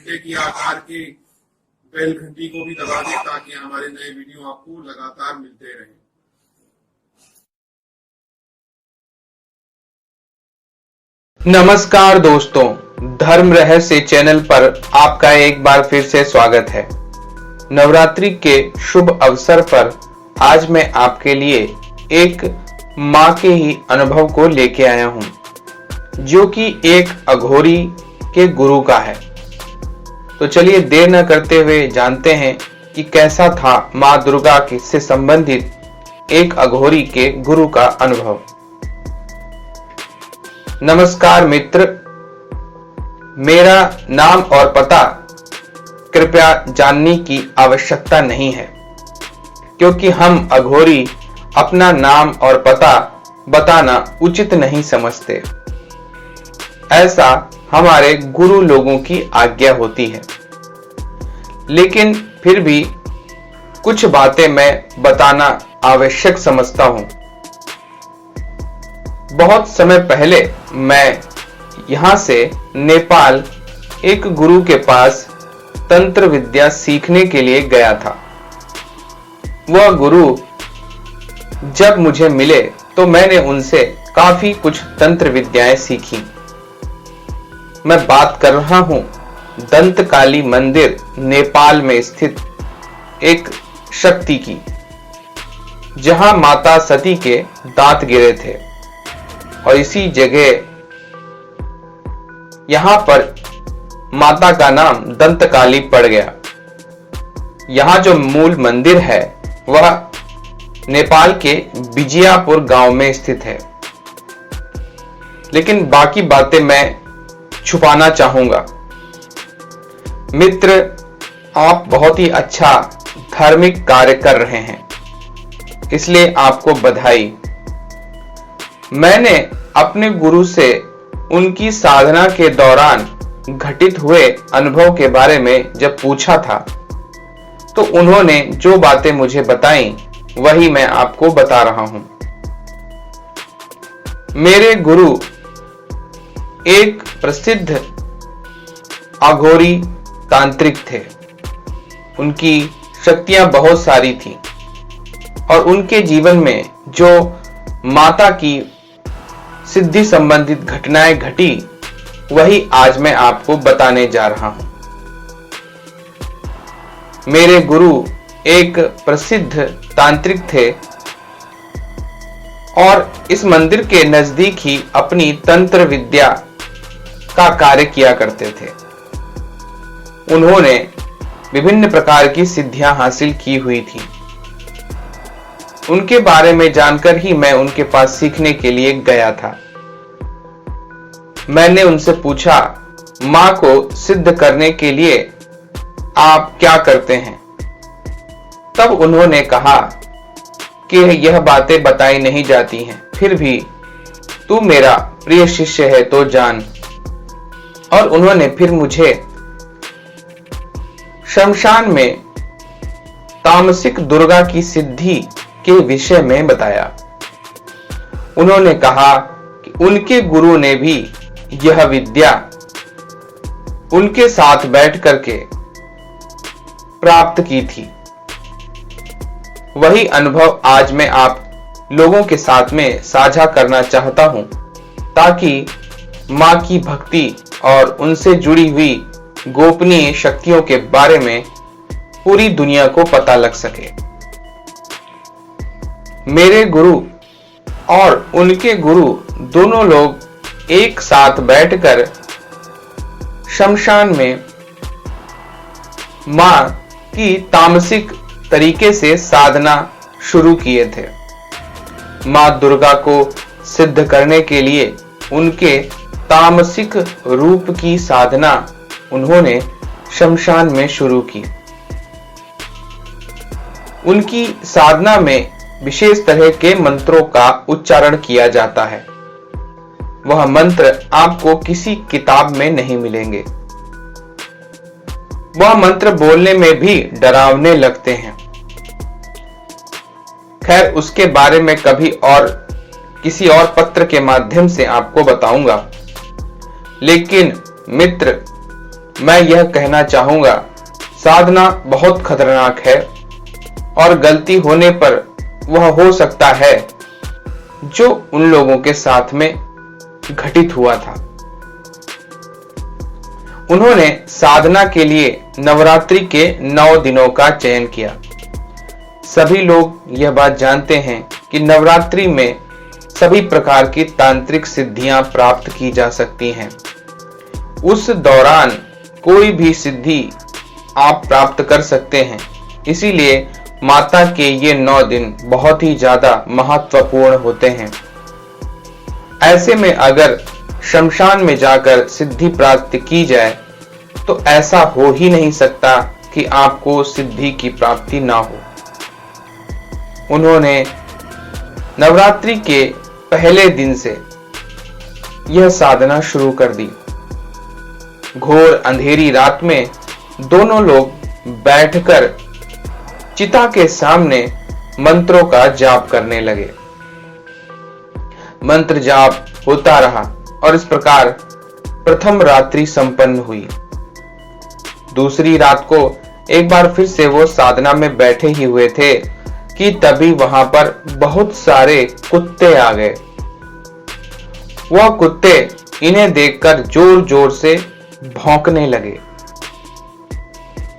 घंटे की आकार के बेल घंटी को भी दबा दें ताकि हमारे नए वीडियो आपको लगातार मिलते रहें। नमस्कार दोस्तों, धर्म रहस्य चैनल पर आपका एक बार फिर से स्वागत है। नवरात्रि के शुभ अवसर पर आज मैं आपके लिए एक मां के ही अनुभव को लेके आया हूं, जो कि एक अघोरी के गुरु का है। तो चलिए देर न करते हुए जानते हैं कि कैसा था मां दुर्गा से संबंधित एक अघोरी के गुरु का अनुभव। नमस्कार मित्र, मेरा नाम और पता कृपया जानने की आवश्यकता नहीं है, क्योंकि हम अघोरी अपना नाम और पता बताना उचित नहीं समझते। ऐसा हमारे गुरु लोगों की आज्ञा होती है, लेकिन फिर भी कुछ बातें मैं बताना आवश्यक समझता हूं। बहुत समय पहले मैं यहां से नेपाल एक गुरु के पास तंत्र विद्या सीखने के लिए गया था। वह गुरु जब मुझे मिले तो मैंने उनसे काफी कुछ तंत्र विद्याएं सीखी। मैं बात कर रहा हूं दंतकाली मंदिर नेपाल में स्थित एक शक्ति की, जहां माता सती के दांत गिरे थे, और इसी जगह यहां पर माता का नाम दंतकाली पड़ गया। यहां जो मूल मंदिर है वह नेपाल के बिजियापुर गांव में स्थित है, लेकिन बाकी बातें मैं छुपाना चाहूंगा। मित्र, आप बहुत ही अच्छा धार्मिक कार्य कर रहे हैं, इसलिए आपको बधाई। मैंने अपने गुरु से उनकी साधना के दौरान घटित हुए अनुभव के बारे में जब पूछा था, तो उन्होंने जो बातें मुझे बताई वही मैं आपको बता रहा हूं। मेरे गुरु एक प्रसिद्ध अघोरी तांत्रिक थे। उनकी शक्तियां बहुत सारी थी, और उनके जीवन में जो माता की सिद्धि संबंधित घटनाएं घटी वही आज मैं आपको बताने जा रहा हूं। मेरे गुरु एक प्रसिद्ध तांत्रिक थे और इस मंदिर के नजदीक ही अपनी तंत्र विद्या का कार्य किया करते थे। उन्होंने विभिन्न प्रकार की सिद्धियां हासिल की हुई थी। उनके बारे में जानकर ही मैं उनके पास सीखने के लिए गया था। मैंने उनसे पूछा, मां को सिद्ध करने के लिए आप क्या करते हैं? तब उन्होंने कहा कि यह बातें बताई नहीं जाती हैं, फिर भी तू मेरा प्रिय शिष्य है तो जान। और उन्होंने फिर मुझे शमशान में तामसिक दुर्गा की सिद्धि के विषय में बताया। उन्होंने कहा कि उनके गुरु ने भी यह विद्या उनके साथ बैठ करके प्राप्त की थी। वही अनुभव आज मैं आप लोगों के साथ में साझा करना चाहता हूं, ताकि मां की भक्ति और उनसे जुड़ी हुई गोपनीय शक्तियों के बारे में पूरी दुनिया को पता लग सके। मेरे गुरु और उनके गुरु दोनों लोग एक साथ बैठकर शमशान में मां की तामसिक तरीके से साधना शुरू किए थे। मां दुर्गा को सिद्ध करने के लिए उनके तामसिक रूप की साधना उन्होंने शमशान में शुरू की। उनकी साधना में विशेष तरह के मंत्रों का उच्चारण किया जाता है। वह मंत्र आपको किसी किताब में नहीं मिलेंगे। वह मंत्र बोलने में भी डरावने लगते हैं। खैर, उसके बारे में कभी और किसी और पत्र के माध्यम से आपको बताऊंगा। लेकिन मित्र, मैं यह कहना चाहूंगा, साधना बहुत खतरनाक है और गलती होने पर वह हो सकता है जो उन लोगों के साथ में घटित हुआ था। उन्होंने साधना के लिए नवरात्रि के 9 दिनों का चयन किया। सभी लोग यह बात जानते हैं कि नवरात्रि में सभी प्रकार की तांत्रिक सिद्धियां प्राप्त की जा सकती हैं। उस दौरान कोई भी सिद्धि आप प्राप्त कर सकते हैं। इसीलिए माता के ये 9 दिन बहुत ही ज्यादा महत्वपूर्ण होते हैं। ऐसे में अगर शमशान में जाकर सिद्धि प्राप्त की जाए तो ऐसा हो ही नहीं सकता कि आपको सिद्धि की प्राप्ति ना हो। उन्होंने नवरात्रि के पहले दिन से यह साधना शुरू कर दी। घोर अंधेरी रात में दोनों लोग बैठकर चिता के सामने मंत्रों का जाप करने लगे। मंत्र जाप होता रहा और इस प्रकार प्रथम रात्रि संपन्न हुई। दूसरी रात को एक बार फिर से वो साधना में बैठे ही हुए थे कि तभी वहां पर बहुत सारे कुत्ते आ गए। वह कुत्ते इन्हें देखकर जोर जोर से भौंकने लगे।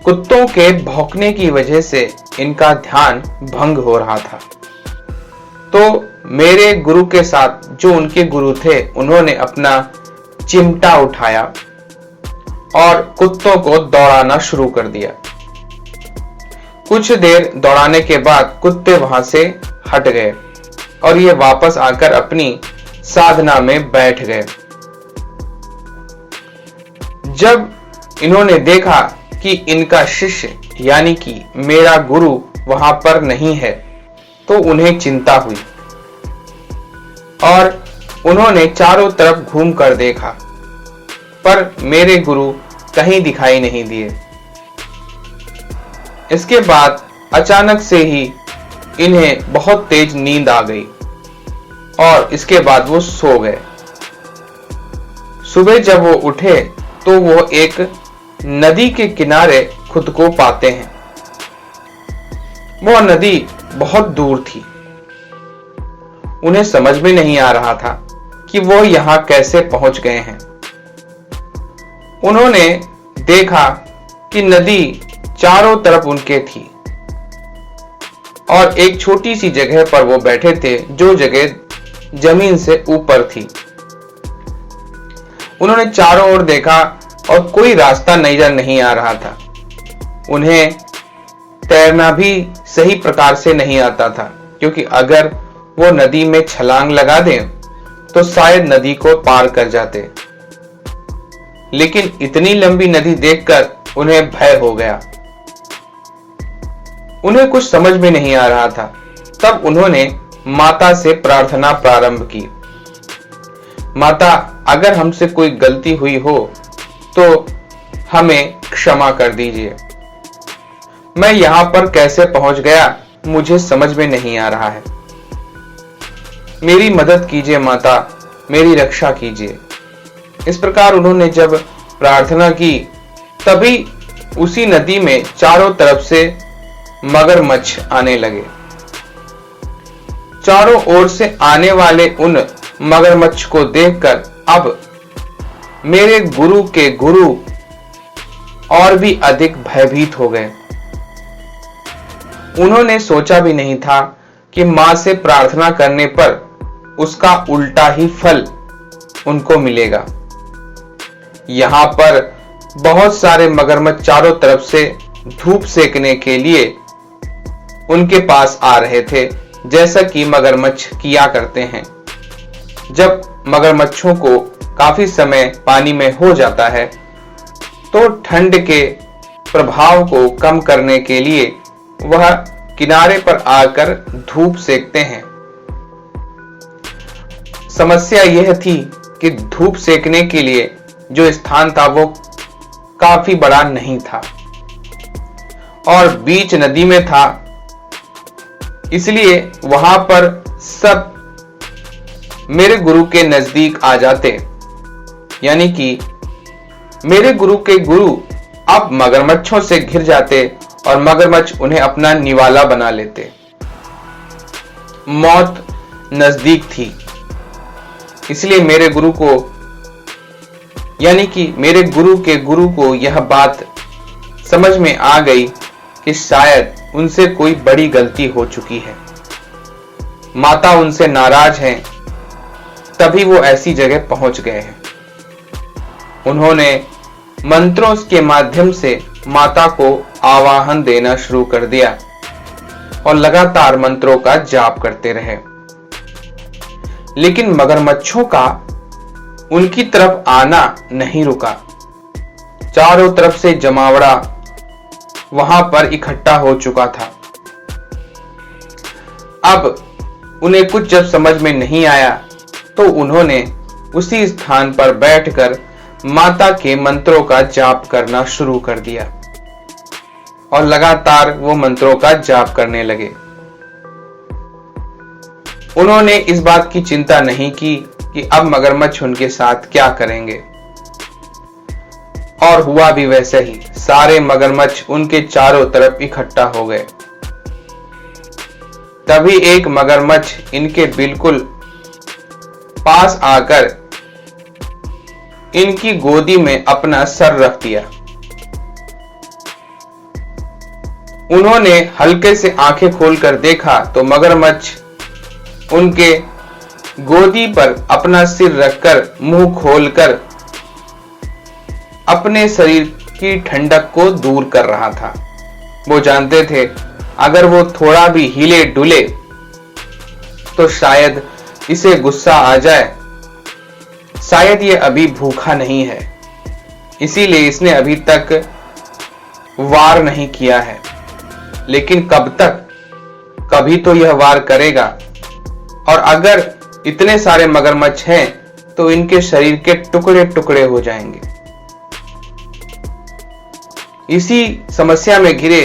कुत्तों के भौंकने की वजह से इनका ध्यान भंग हो रहा था। तो मेरे गुरु के साथ जो उनके गुरु थे, उन्होंने अपना चिमटा उठाया और कुत्तों को दौड़ाना शुरू कर दिया। कुछ देर दौड़ाने के बाद कुत्ते वहां से हट गए और ये वापस आकर अपनी साधना में बैठ गए। जब इन्होंने देखा कि इनका शिष्य यानी कि मेरा गुरु वहां पर नहीं है तो उन्हें चिंता हुई और उन्होंने चारों तरफ घूमकर देखा, पर मेरे गुरु कहीं दिखाई नहीं दिए। इसके बाद अचानक से ही इन्हें बहुत तेज नींद आ गई और इसके बाद वो सो गए। सुबह जब वो उठे तो वो एक नदी के किनारे खुद को पाते हैं। वह नदी बहुत दूर थी। उन्हें समझ में नहीं आ रहा था कि वो यहां कैसे पहुंच गए हैं। उन्होंने देखा कि नदी चारों तरफ उनके थी और एक छोटी सी जगह पर वो बैठे थे जो जगह जमीन से ऊपर थी। उन्होंने चारों ओर देखा और कोई रास्ता नजर नहीं आ रहा था। उन्हें तैरना भी सही प्रकार से नहीं आता था, क्योंकि अगर वो नदी में छलांग लगा दें तो शायद नदी को पार कर जाते। लेकिन इतनी लंबी नदी देखकर उन्हें भय हो गया। उन्हें कुछ समझ में नहीं आ रहा था। तब उन्होंने माता से प्रार्थना प्रारंभ की, माता, अगर हमसे कोई गलती हुई हो तो हमें क्षमा कर दीजिए। मैं यहां पर कैसे पहुंच गया मुझे समझ में नहीं आ रहा है। मेरी मदद कीजिए माता, मेरी रक्षा कीजिए। इस प्रकार उन्होंने जब प्रार्थना की तभी उसी नदी में चारों तरफ से मगरमच्छ आने लगे। चारों ओर से आने वाले उन मगरमच्छ को देखकर अब मेरे गुरु के गुरु और भी अधिक भयभीत हो गए। उन्होंने सोचा भी नहीं था कि मां से प्रार्थना करने पर उसका उल्टा ही फल उनको मिलेगा। यहां पर बहुत सारे मगरमच्छ चारों तरफ से धूप सेकने के लिए उनके पास आ रहे थे, जैसा कि मगरमच्छ किया करते हैं। जब मगरमच्छों को काफी समय पानी में हो जाता है तो ठंड के प्रभाव को कम करने के लिए वह किनारे पर आकर धूप सेकते हैं। समस्या यह थी कि धूप सेकने के लिए जो स्थान था वो काफी बड़ा नहीं था और बीच नदी में था, इसलिए वहां पर सब मेरे गुरु के नजदीक आ जाते। यानी कि मेरे गुरु के गुरु अब मगरमच्छों से घिर जाते और मगरमच्छ उन्हें अपना निवाला बना लेते। मौत नजदीक थी, इसलिए मेरे गुरु को यानी कि मेरे गुरु के गुरु को यह बात समझ में आ गई कि शायद उनसे कोई बड़ी गलती हो चुकी है। माता उनसे नाराज हैं, तभी वो ऐसी जगह पहुंच गए हैं। उन्होंने मंत्रों के माध्यम से माता को आवाहन देना शुरू कर दिया और लगातार मंत्रों का जाप करते रहे, लेकिन मगरमच्छों का उनकी तरफ आना नहीं रुका। चारों तरफ से जमावड़ा वहां पर इकट्ठा हो चुका था। अब उन्हें कुछ जब समझ में नहीं आया तो उन्होंने उसी स्थान पर बैठकर माता के मंत्रों का जाप करना शुरू कर दिया और लगातार वो मंत्रों का जाप करने लगे। उन्होंने इस बात की चिंता नहीं की कि अब मगरमच्छ उनके साथ क्या करेंगे, और हुआ भी वैसे ही। सारे मगरमच्छ उनके चारों तरफ इकट्ठा हो गए। तभी एक मगरमच्छ इनके बिल्कुल पास आकर इनकी गोदी में अपना सर रख दिया। उन्होंने हल्के से आंखें खोलकर देखा तो मगरमच्छ उनके गोदी पर अपना सिर रखकर मुंह खोलकर अपने शरीर की ठंडक को दूर कर रहा था। वो जानते थे अगर वो थोड़ा भी हिले डुले तो शायद इसे गुस्सा आ जाए। शायद ये अभी भूखा नहीं है, इसीलिए इसने अभी तक वार नहीं किया है, लेकिन कब तक? कभी तो यह वार करेगा। और अगर इतने सारे मगरमच्छ हैं तो इनके शरीर के टुकड़े टुकड़े हो जाएंगे। इसी समस्या में घिरे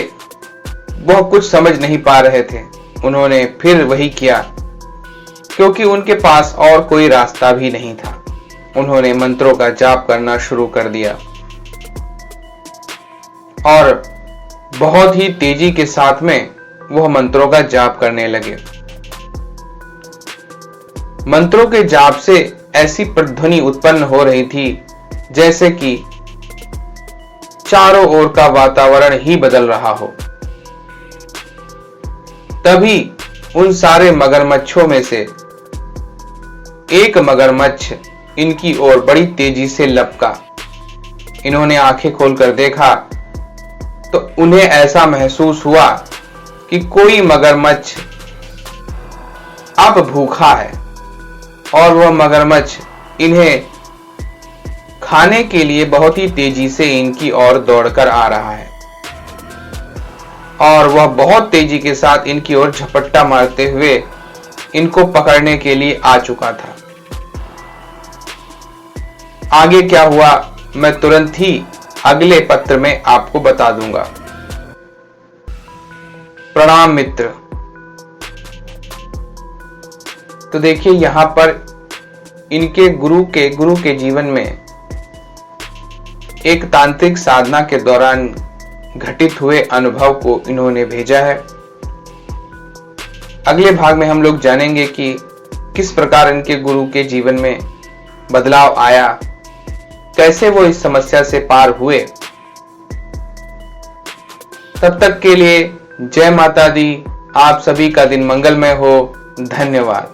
वह कुछ समझ नहीं पा रहे थे। उन्होंने फिर वही किया, क्योंकि उनके पास और कोई रास्ता भी नहीं था। उन्होंने मंत्रों का जाप करना शुरू कर दिया और बहुत ही तेजी के साथ में वह मंत्रों का जाप करने लगे। मंत्रों के जाप से ऐसी प्रतिध्वनि उत्पन्न हो रही थी जैसे कि चारों ओर का वातावरण ही बदल रहा हो। तभी उन सारे मगरमच्छों में से एक मगरमच्छ इनकी ओर बड़ी तेजी से लपका। इन्होंने आंखें खोलकर देखा तो उन्हें ऐसा महसूस हुआ कि कोई मगरमच्छ अब भूखा है और वह मगरमच्छ इन्हें खाने के लिए बहुत ही तेजी से इनकी ओर दौड़कर आ रहा है और वह बहुत तेजी के साथ इनकी ओर झपट्टा मारते हुए इनको पकड़ने के लिए आ चुका था। आगे क्या हुआ मैं तुरंत ही अगले पत्र में आपको बता दूंगा। प्रणाम मित्र। तो देखिए यहां पर इनके गुरु के जीवन में एक तांत्रिक साधना के दौरान घटित हुए अनुभव को इन्होंने भेजा है। अगले भाग में हम लोग जानेंगे कि किस प्रकार इनके गुरु के जीवन में बदलाव आया, कैसे वो इस समस्या से पार हुए। तब तक के लिए जय माता दी। आप सभी का दिन मंगलमय हो। धन्यवाद।